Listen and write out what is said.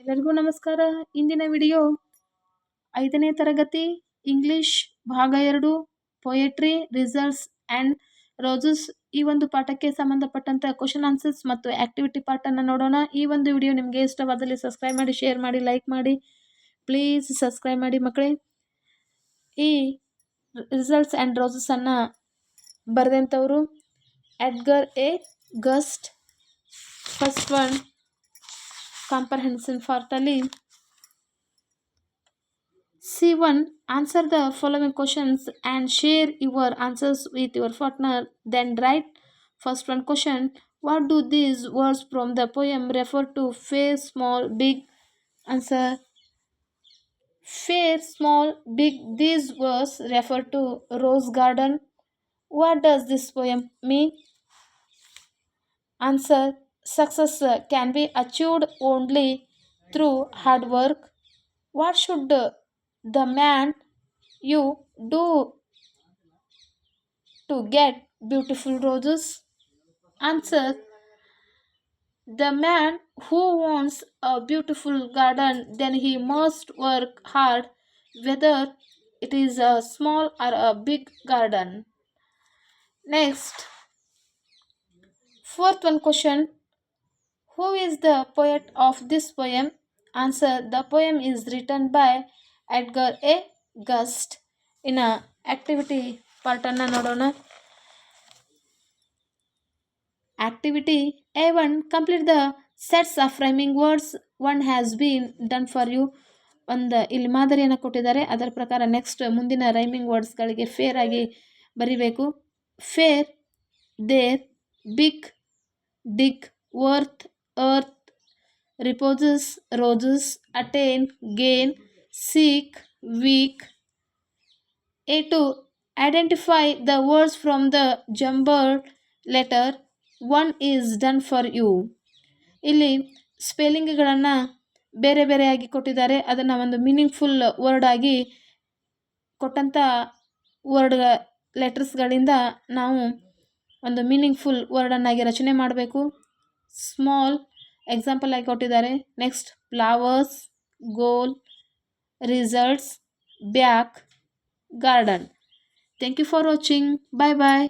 ಎಲ್ಲರಿಗೂ ನಮಸ್ಕಾರ. ಇಂದಿನ ವಿಡಿಯೋ 5ನೇ ತರಗತಿ ಇಂಗ್ಲಿಷ್ ಭಾಗ 2 ಪೊಯೆಟ್ರಿ ರಿಸಲ್ಟ್ಸ್ ಆ್ಯಂಡ್ ರೋಸಸ್ ಈ ಒಂದು ಪಾಠಕ್ಕೆ ಸಂಬಂಧಪಟ್ಟಂತ ಕ್ವಶನ್ ಆನ್ಸರ್ಸ್ ಮತ್ತು ಆಕ್ಟಿವಿಟಿ ಪಾರ್ಟನ್ನು ನೋಡೋಣ. ಈ ಒಂದು ವಿಡಿಯೋ ನಿಮಗೆ ಇಷ್ಟವಾದಲ್ಲಿ ಸಬ್ಸ್ಕ್ರೈಬ್ ಮಾಡಿ, ಶೇರ್ ಮಾಡಿ, ಲೈಕ್ ಮಾಡಿ. ಪ್ಲೀಸ್ ಸಬ್ಸ್ಕ್ರೈಬ್ ಮಾಡಿ ಮಕ್ಕಳೇ. ಈ ರಿಸಲ್ಟ್ಸ್ ಆ್ಯಂಡ್ ರೋಸಸನ್ನು ಬರೆದಂಥವರು Edgar A Guest. First one comprehension ಪಾರ್ಟಲ್ಲಿ C1. Answer the following questions and share your answers with your partner. Then write first one question. What do these words from the poem refer to? Fair, small, big. Answer. Fair, small, big. These words refer to rose garden. What does this poem mean? Answer. Success can be achieved only through hard work. What should the man you do to get beautiful roses? Answer. The man who wants a beautiful garden, then he must work hard, whether it is a small or a big garden. Next, fourth one question. Who is the poet of this poem? Answer. The poem is written by Edgar A. Gust. ಇನ್ನು activity ಪಾರ್ಟನ್ನು ನೋಡೋಣ. Activity A1. Complete the sets of rhyming words. One has been done for you. ಒಂದು ಇಲ್ಲಿ ಮಾದರಿಯನ್ನು ಕೊಟ್ಟಿದ್ದಾರೆ, ಅದರ ಪ್ರಕಾರ next ಮುಂದಿನ rhyming ವರ್ಡ್ಸ್ಗಳಿಗೆ fair ಆಗಿ ಬರಿಬೇಕು. Fair, there, big, dig, worth, earth, reposes, roses, attain, gain, seek, weak. A2. Identify the words from the jumbled letter. One is done for you. ಇಲ್ಲಿ ಸ್ಪೆಲ್ಲಿಂಗ್ಗಳನ್ನು ಬೇರೆ ಬೇರೆಯಾಗಿ ಕೊಟ್ಟಿದ್ದಾರೆ, ಅದನ್ನು ಒಂದು ಮೀನಿಂಗ್ಫುಲ್ ವರ್ಡ್ ಆಗಿ ಕೊಟ್ಟಂಥ ವರ್ಡ್ ಲೆಟರ್ಸ್ಗಳಿಂದ ನಾವು ಒಂದು ಮೀನಿಂಗ್ಫುಲ್ ವರ್ಡನ್ನಾಗಿ ರಚನೆ ಮಾಡಬೇಕು. ಸ್ಮಾಲ್ ಎಕ್ಸಾಂಪಲ್ ಆಗಿ ಕೊಟ್ಟಿದ್ದಾರೆ. Next flowers, goal, results, back, garden. Thank you for watching. Bye bye.